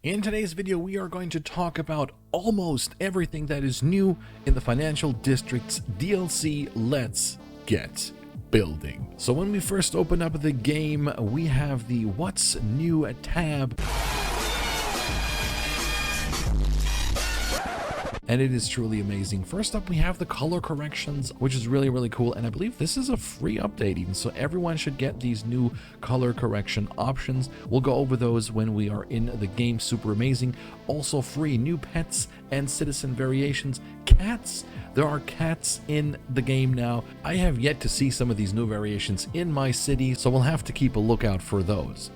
In today's video, we are going to talk about almost everything that is new in the Financial District's DLC. Let's get building. So when we first open up the game, we have the What's New tab. And it is truly amazing. First up, we have the color corrections, which is really cool. And I believe this is a free update even, so everyone should get these new color correction options. We'll go over those when we are in the game. Super amazing. Also free new pets and citizen variations. Cats. There are cats in the game now. I have yet to see some of these new variations in my city, so we'll have to keep a lookout for those.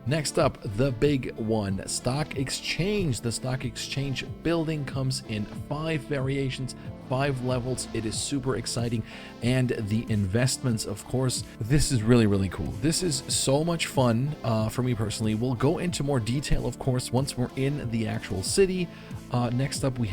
Next up, the big one, Stock Exchange. The Stock Exchange building comes in 5 variations, 5 levels. It is super exciting. And the investments, of course, this is really cool. This is so much fun for me personally. We'll go into more detail, of course, once we're in the actual city. Next up, we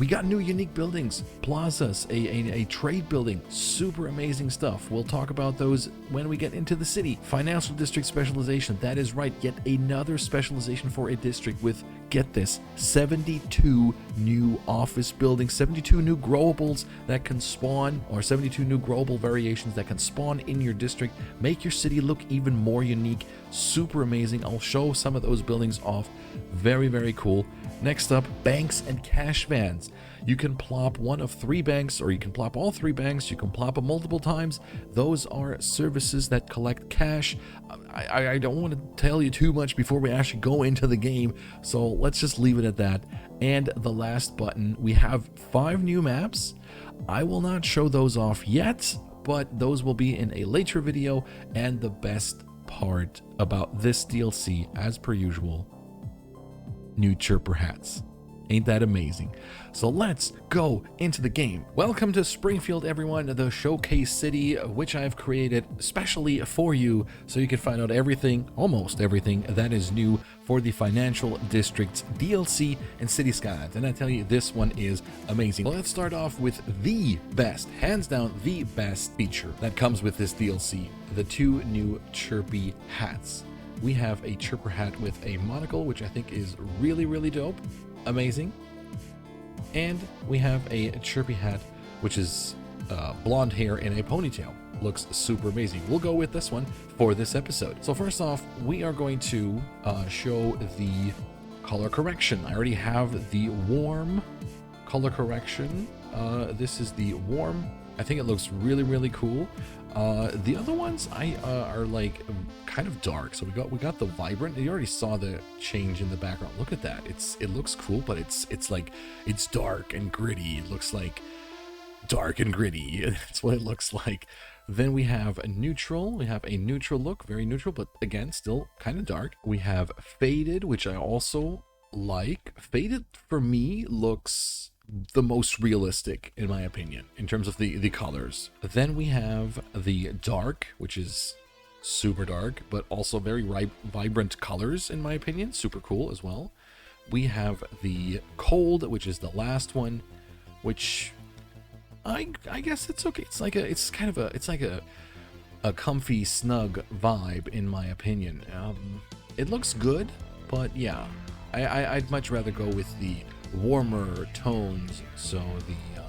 got new unique buildings, plazas, a trade building, super amazing stuff. We'll talk about those when we get into the city. Financial District Specialization, that is right, yet another specialization for a district with, get this, 72 new office buildings, 72 new growables that can spawn, or 72 new growable variations that can spawn in your district, make your city look even more unique. Super amazing. I'll show some of those buildings off. Very cool. Next up, banks and cash vans. You can plop one of 3 banks, or you can plop all 3 banks. You can plop them multiple times. Those are services that collect cash. I don't want to tell you too much before we actually go into the game, so let's just leave it at that. And the last button, we have 5 new maps. I will not show those off yet, but those will be in a later video. And the best part about this DLC, as per usual, new Chirpy Hats. Ain't that amazing? So let's go into the game. Welcome to Springfield, everyone, the showcase city, which I've created specially for you so you can find out everything, almost everything, that is new for the Financial District's DLC and City Skylines. And I tell you, this one is amazing. Well, let's start off with the best, hands down, the best feature that comes with this DLC, the 2 new Chirpy Hats. We have a Chirpy hat with a monocle, which I think is really dope. Amazing. And we have a Chirpy hat, which is blonde hair and a ponytail. Looks super amazing. We'll go with this one for this episode. So first off, we are going to show the color correction. I already have the warm color correction. This is the warm. I think it looks really cool. The other ones are like kind of dark. So we got the vibrant. You already saw the change in the background. Look at that. It looks cool, but it's like it's dark and gritty. It looks like dark and gritty. That's what it looks like. Then we have a neutral. We have a neutral look, very neutral, but again, still kind of dark. We have faded, which I also like. Faded for me looks the most realistic, in my opinion, in terms of the colors. Then we have the dark, which is super dark, but also very vibrant colors, in my opinion. Super cool as well. We have the cold, which is the last one, which I guess it's okay. It's like a comfy, snug vibe, in my opinion. It looks good, but yeah, I'd much rather go with the warmer tones, so the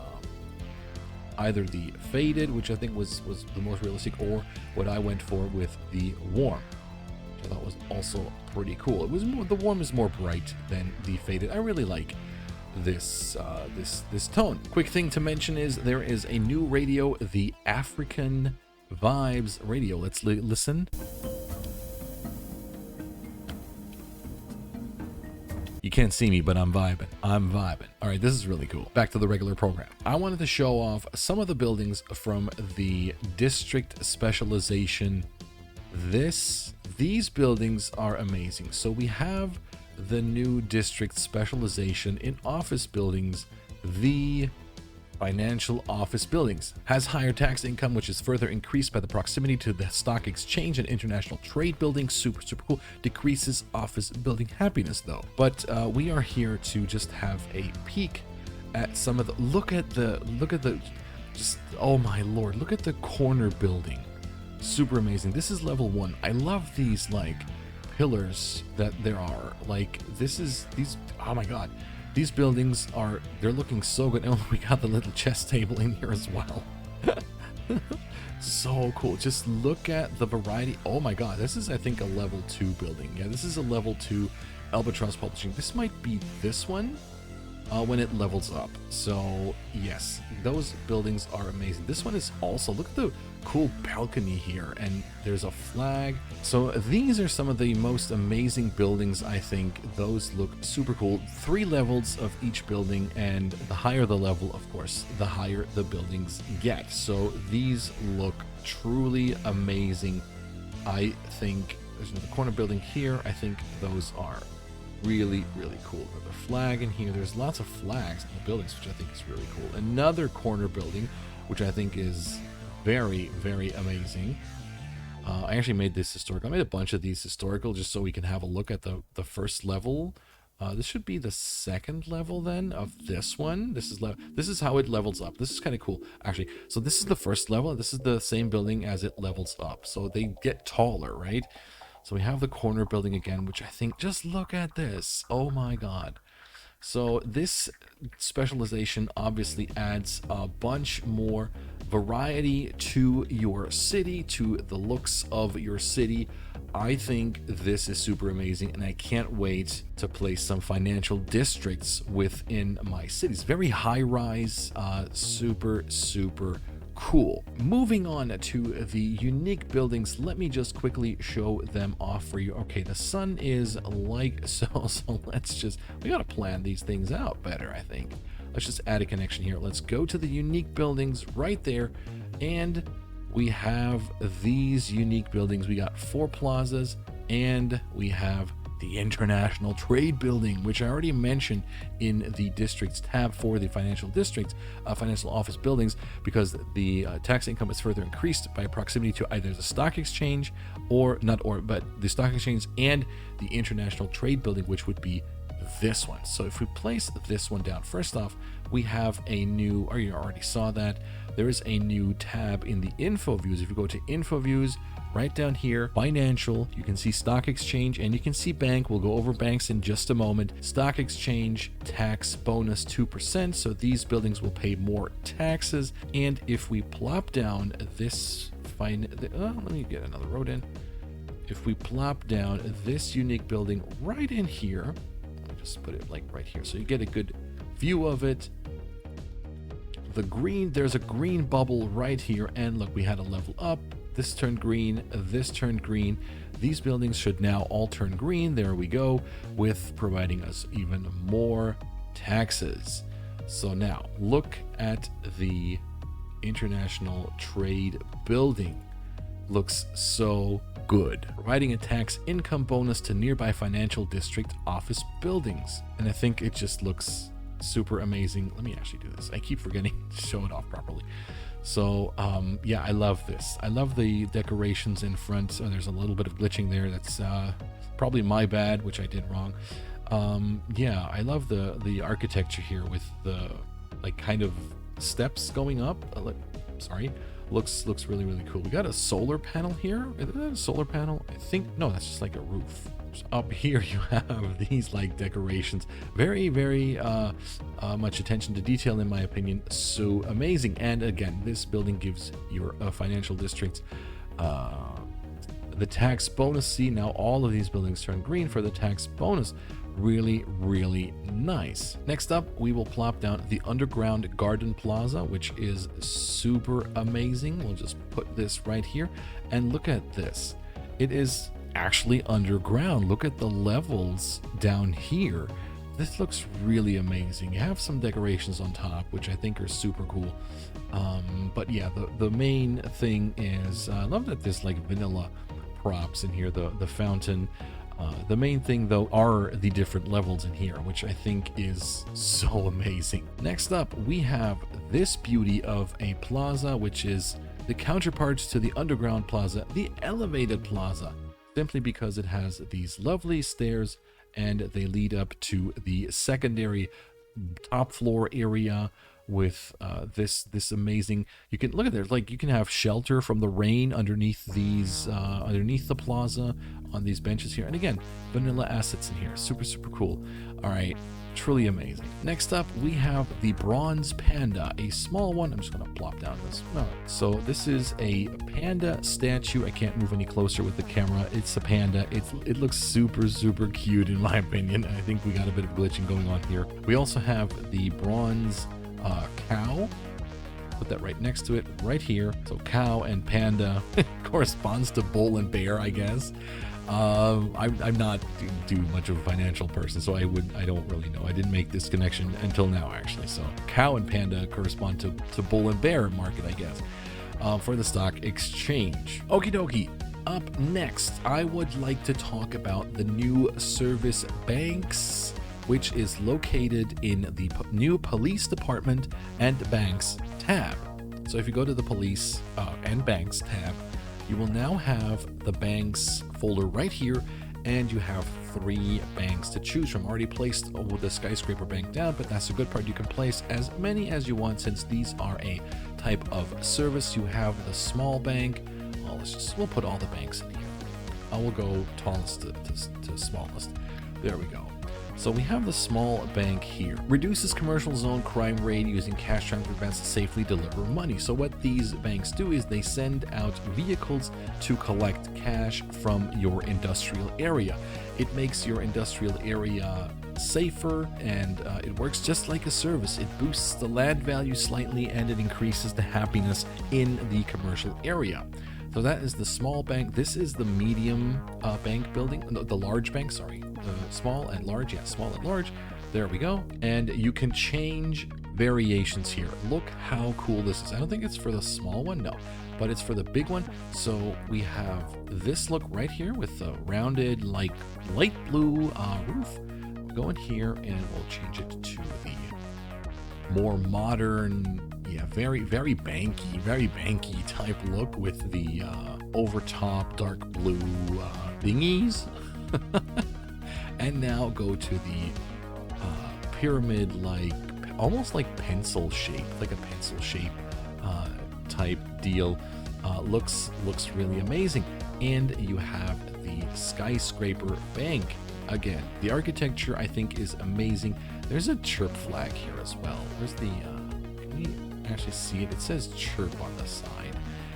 either the faded, which I think was the most realistic, or what I went for with the warm, which I thought was also pretty cool. It was more, the warm is more bright than the faded. I really like this this tone. Quick thing to mention is there is a new radio, the African Vibes radio. Let's listen. You can't see me, but I'm vibing. All right, this is really cool. Back to the regular program. I wanted to show off some of the buildings from the district specialization. These buildings are amazing. So we have the new district specialization in office buildings. The Financial Office Buildings has higher tax income, which is further increased by the proximity to the stock exchange and international trade building. Super cool. Decreases office building happiness though. But we are here to just have a peek at some of the look at the just, oh my lord, look at the corner building. Super amazing. This is level 1. I love these like pillars that there are. Like, this is these, oh my god, these buildings are, they're looking so good. Oh, we got the little chess table in here as well. So cool. Just look at the variety. Oh my god, this is, I think, a level 2 building. Yeah, this is a level 2 Albatross Publishing. This might be this one when it levels up. So yes, those buildings are amazing. This one is also, look at the cool balcony here, and there's a flag. So these are some of the most amazing buildings. I think those look super cool. 3 levels of each building, and the higher the level, of course, the higher the buildings get. So these look truly amazing. I think there's another corner building here. I think those are really, really cool. There's a flag in here. There's lots of flags in the buildings, which I think is really cool. Another corner building, which I think is very, very amazing. I actually made this historical. I made a bunch of these historical just so we can have a look at the first level. This should be the second level then of this one. This is how it levels up. This is kind of cool, actually. So this is the first level. This is the same building as it levels up. So they get taller, right? So we have the corner building again, which I think, just look at this. Oh my god. So this specialization obviously adds a bunch more variety to your city, to the looks of your city. I think this is super amazing, and I can't wait to place some financial districts within my cities. Very high rise, super, super cool. Moving on to the unique buildings, let me just quickly show them off for you. Okay, the sun is like so, so let's just, we gotta plan these things out better, I think. Let's just add a connection here. Let's go to the unique buildings right there, and we have these unique buildings. We got 4 plazas, and we have the International Trade Building, which I already mentioned in the districts tab for the financial districts, financial office buildings, because the tax income is further increased by proximity to either the stock exchange but the stock exchange and the International Trade Building, which would be this one. So if we place this one down, first off, we have a new, or you already saw that, there is a new tab in the info views. If you go to info views, right down here, financial, you can see stock exchange and you can see bank. We'll go over banks in just a moment. Stock exchange, tax bonus 2%. So these buildings will pay more taxes. And if we plop down this let me get another road in. If we plop down this unique building right in here, I'll just put it like right here so you get a good view of it. The green, there's a green bubble right here, and look, we had a level up. This turned green, this turned green. These buildings should now all turn green. There we go, with providing us even more taxes. So now look at the International Trade Building. Looks so good. Providing a tax income bonus to nearby financial district office buildings. And I think it just looks super amazing. Let me actually do this. I keep forgetting to show it off properly. So yeah, I love this. I love the decorations in front. So there's a little bit of glitching there. That's probably my bad, which I did wrong. Yeah, I love the architecture here with the like kind of steps going up. Sorry, looks really, really cool. We got a solar panel here. Is that a solar panel? I think no, that's just like a roof. Up here you have these like decorations, very, very much attention to detail, in my opinion. So amazing. And again, this building gives your financial districts the tax bonus. See, now all of these buildings turn green for the tax bonus. Really, really nice. Next up, we will plop down the underground garden plaza, which is super amazing. We'll just put this right here, and look at this. It is actually underground. Look at the levels down here. This looks really amazing. You have some decorations on top, which I think are super cool. But yeah, the main thing is I love that there's like vanilla props in here, the fountain. The main thing though are the different levels in here, which I think is so amazing. Next up, we have this beauty of a plaza, which is the counterpart to the underground plaza, the elevated plaza, simply because it has these lovely stairs and they lead up to the secondary top floor area with this amazing. You can look at there, like you can have shelter from the rain underneath these underneath the plaza on these benches here. And again, vanilla assets in here, super cool. All right, truly amazing. Next up, we have the bronze panda, a small one. I'm just gonna plop down this. All right, so this is a panda statue. I can't move any closer with the camera. It's a panda. It looks super cute in my opinion. I think we got a bit of glitching going on here. We also have the bronze cow. Put that right next to it, right here. So cow and panda corresponds to bull and bear, I guess. I'm not too much of a financial person, so I don't really know. I didn't make this connection until now, actually. So cow and panda correspond to bull and bear market, I guess, for the stock exchange. Okie dokie. Up next, I would like to talk about the new service banks, which is located in the new police department and banks tab. So if you go to the police and banks tab, you will now have the banks folder right here, and you have 3 banks to choose from. Already placed the skyscraper bank down, but that's the good part. You can place as many as you want since these are a type of service. You have the small bank. Well, we'll put all the banks in here. I will go tallest to smallest. There we go. So we have the small bank here. Reduces commercial zone crime rate using cash transfer banks to safely deliver money. So what these banks do is they send out vehicles to collect cash from your industrial area. It makes your industrial area safer, and it works just like a service. It boosts the land value slightly, and it increases the happiness in the commercial area. So that is the small bank. This is the medium bank building, no, the large bank, sorry. Small and large, yeah, small and large. There we go. And you can change variations here. Look how cool this is. I don't think it's for the small one, no, but it's for the big one. So we have this look right here with the rounded, like light blue roof. We'll go in here and we'll change it to the more modern, yeah, very banky type look with the overtop dark blue thingies. And now go to the pyramid, like almost like pencil shape, like a pencil shape type deal. Looks really amazing. And you have the skyscraper bank. Again, the architecture I think is amazing. There's a chirp flag here as well. There's the can you actually see it? It says chirp on the side.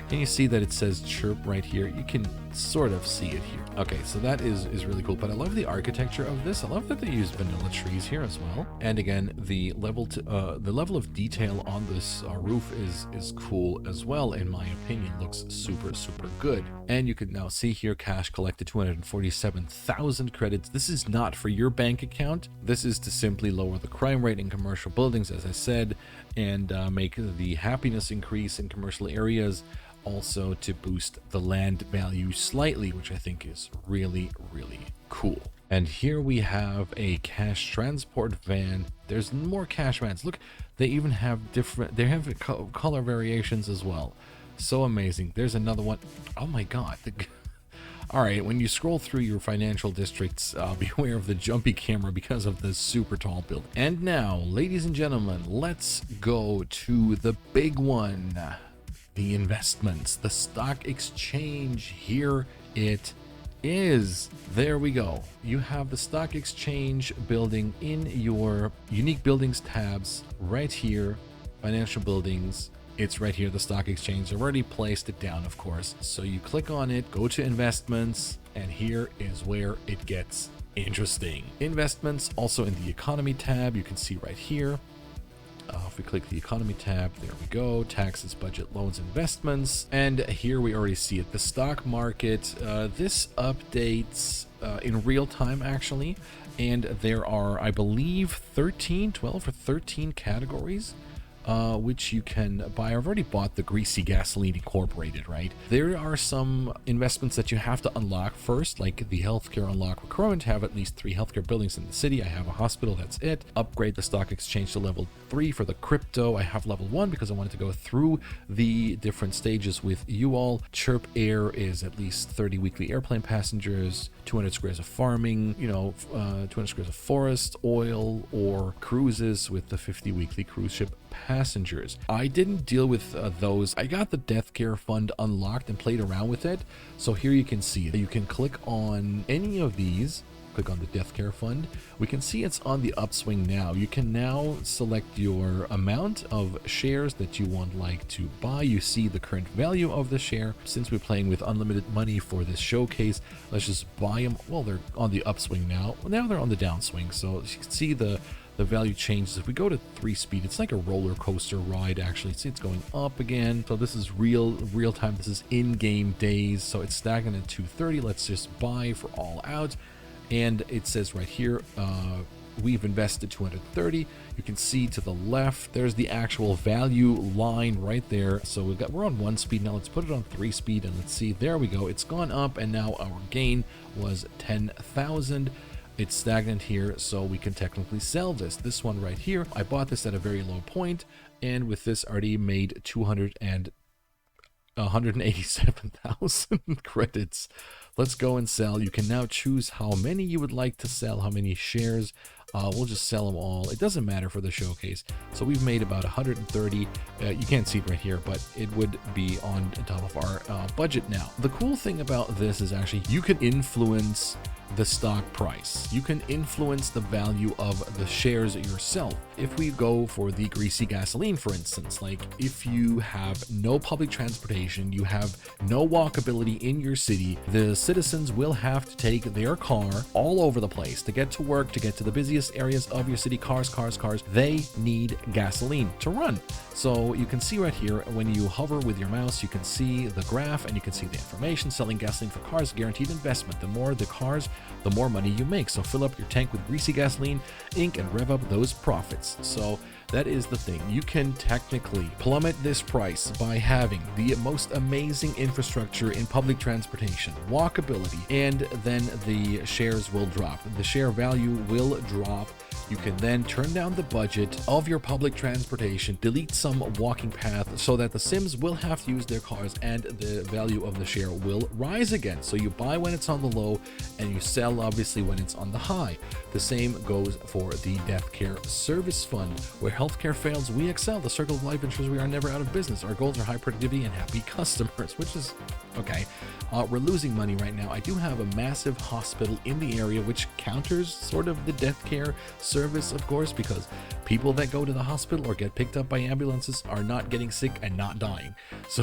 Can you see that it says chirp right here? You can sort of see it here. Okay, so that is really cool, but I love the architecture of this. I love that they use vanilla trees here as well. And again, the level of detail on this roof is cool as well, in my opinion. Looks super good. And you can now see here, cash collected 247,000 credits. This is not for your bank account. This is to simply lower the crime rate in commercial buildings, as I said, and make the happiness increase in commercial areas. Also to boost the land value slightly, which I think is really cool. And here we have a cash transport van. There's more cash vans. Look, they even have color variations as well. So amazing. There's another one. Oh my god. All right, when you scroll through your financial districts, beware of the jumpy camera because of the super tall build. And now, ladies and gentlemen, let's go to the big one. The investments, the stock exchange. Here it is. There we go. You have the stock exchange building in your unique buildings tabs right here. Financial buildings. It's right here. The stock exchange. I've already placed it down, of course. So you click on it, go to investments, and here is where it gets interesting. Investments also in the economy tab. You can see right here. If we click the economy tab, there we go. Taxes, budget, loans, investments. And here we already see it. The stock market. This updates in real time, actually. And there are, I believe, 12 or 13 categories which you can buy. I've already bought the Greasy Gasoline Incorporated, right? There are some investments that you have to unlock first, like the healthcare unlock. We're current have at least 3 healthcare buildings in the city. I have a hospital, that's it. Upgrade the stock exchange to level 3 for the crypto. I have level 1 because I wanted to go through the different stages with you all. Chirp Air is at least 30 weekly airplane passengers, 200 squares of farming, 200 squares of forest, oil, or cruises with the 50 weekly cruise ship passengers. I didn't deal with those. I got the death care fund unlocked and played around with it. So here you can see you can click on any of these. Click on the death care fund. We can see it's on the upswing now. You can now select your amount of shares that you want to buy. You see the current value of the share. Since we're playing with unlimited money for this showcase, let's just buy them. Well, they're on the upswing now. Well, now they're on the downswing. So you can see the value changes. If we go to 3 speed, it's like a roller coaster ride actually. See, it's going up again. So this is real time. This is in-game days. So it's stagnant at 230. Let's just buy for all out. And it says right here, we've invested 230. You can see to the left, there's the actual value line right there. So we're on 1 speed now. Let's put it on 3 speed and let's see. There we go. It's gone up and now our gain was 10,000. It's stagnant here, so we can technically sell this. This one right here, I bought this at a very low point, and with this already made 187,000 credits. Let's go and sell. You can now choose how many you would like to sell, how many shares. We'll just sell them all. It doesn't matter for the showcase. So we've made about 130. You can't see it right here, but it would be on top of our budget now. The cool thing about this is actually you can influence the stock price. You can influence the value of the shares yourself. If we go for the greasy gasoline, for instance, like if you have no public transportation, you have no walkability in your city, the citizens will have to take their car all over the place to get to work, to get to the busiest areas of your city. Cars. They need gasoline to run. So you can see right here, when you hover with your mouse, you can see the graph and you can see the information. Selling gasoline for cars, guaranteed investment. The more the cars, the more money you make. So fill up your tank with greasy gasoline, Inc., and rev up those profits. So that is the thing. You can technically plummet this price by having the most amazing infrastructure in public transportation, walkability, and then the shares will drop. The share value will drop. You can then turn down the budget of your public transportation, delete some walking path so that the Sims will have to use their cars and the value of the share will rise again. So you buy when it's on the low and you sell obviously when it's on the high. The same goes for the Death Care Service Fund. Where healthcare fails, we excel. The circle of life ensures we are never out of business. Our goals are high productivity and happy customers, which is okay. We're losing money right now. I do have a massive hospital in the area, which counters sort of the death care service, of course, because people that go to the hospital or get picked up by ambulances are not getting sick and not dying. So,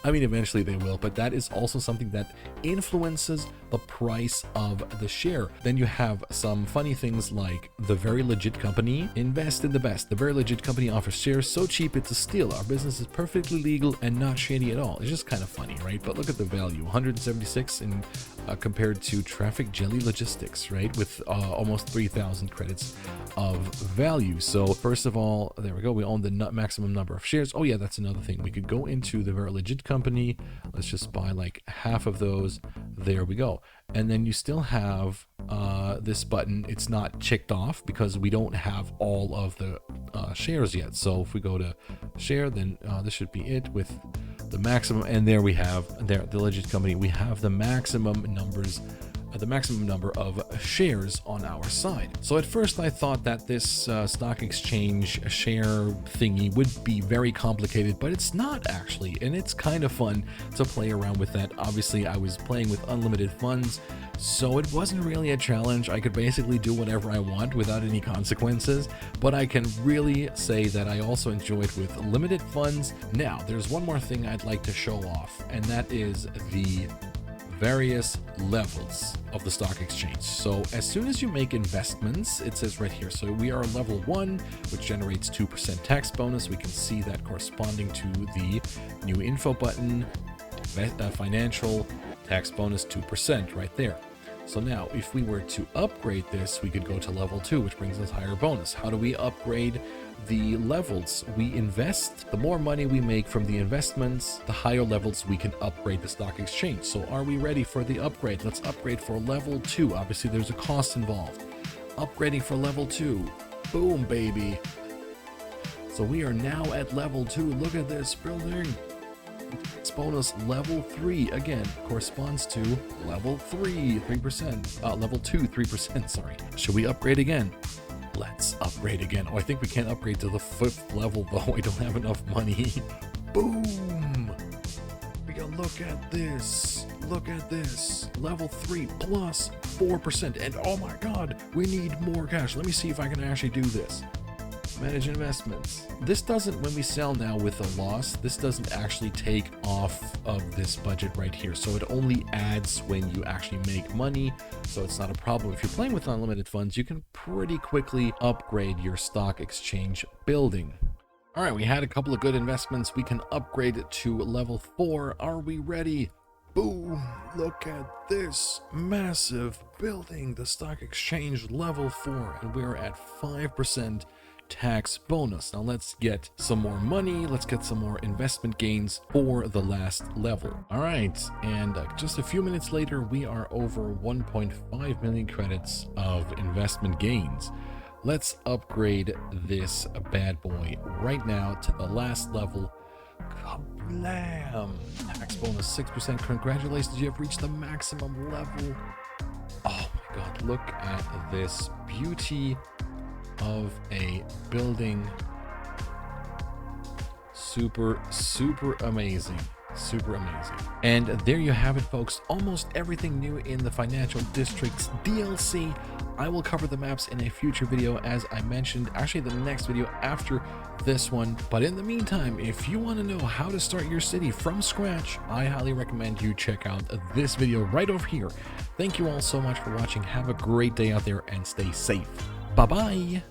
I mean, eventually they will, but that is also something that influences the price of the share. Then you have some funny things like the Very Legit Company. Invest in the best. The Very Legit Company offers shares so cheap it's a steal. Our business is perfectly legal and not shady at all. It's just kind of funny, right? But look at the value, 176 in compared to Traffic Jelly Logistics, right? With almost 3,000 credits of value. So first of all, there we go. We own the maximum number of shares. Oh yeah, that's another thing. We could go into the Very Legit Company. Let's just buy like half of those. There we go. And then you still have this button. It's not checked off because we don't have all of the shares yet. So if we go to share, then this should be it with the maximum. And there we have the Legit Company. We have the maximum numbers, the maximum number of shares on our side. So at first I thought that this stock exchange share thingy would be very complicated, but it's not actually, and it's kind of fun to play around with that. Obviously I was playing with unlimited funds, so it wasn't really a challenge. I could basically do whatever I want without any consequences, but I can really say that I also enjoyed with limited funds. Now there's one more thing I'd like to show off, and that is the various levels of the stock exchange. So as soon as you make investments, it says right here, so we are level 1, which generates 2% tax bonus. We can see that corresponding to the new info button, financial tax bonus 2% right there. So now if we were to upgrade this, we could go to level 2, which brings us higher bonus. How do we upgrade the levels? We invest. The more money we make from the investments, the higher levels we can upgrade the stock exchange. So are we ready for the upgrade? Let's upgrade for level 2. Obviously there's a cost involved. Upgrading for level 2. Boom, baby. So we are now at level 2. Look at this building. Tax bonus level 3 again corresponds to level 3, 3%. Level 2, 3%. Sorry. Should we upgrade again? Let's upgrade again. Oh, I think we can't upgrade to the 5th level though. I don't have enough money. Boom! We gotta look at this. Look at this. Level 3 plus 4%. And oh my god, we need more cash. Let me see if I can actually do this. Manage investments. This doesn't, when we sell now with a loss, this doesn't actually take off of this budget right here. So it only adds when you actually make money. So it's not a problem. If you're playing with unlimited funds, you can pretty quickly upgrade your stock exchange building. All right, we had a couple of good investments. We can upgrade it to level 4. Are we ready? Boom! Look at this massive building, the stock exchange level 4, and we're at 5% tax bonus. Now let's get some more money. Let's get some more investment gains for the last level. All right, and just a few minutes later, we are over 1.5 million credits of investment gains. Let's upgrade this bad boy right now to the last level. Kablam! Tax bonus 6%. Congratulations, you have reached the maximum level. Oh my god, look at this beauty of a building. Super amazing. Super amazing. And there you have it, folks. Almost everything new in the Financial Districts DLC. I will cover the maps in a future video, as I mentioned, actually the next video after this one. But in the meantime, if you want to know how to start your city from scratch, I highly recommend you check out this video right over here. Thank you all so much for watching. Have a great day out there and stay safe. Bye-bye.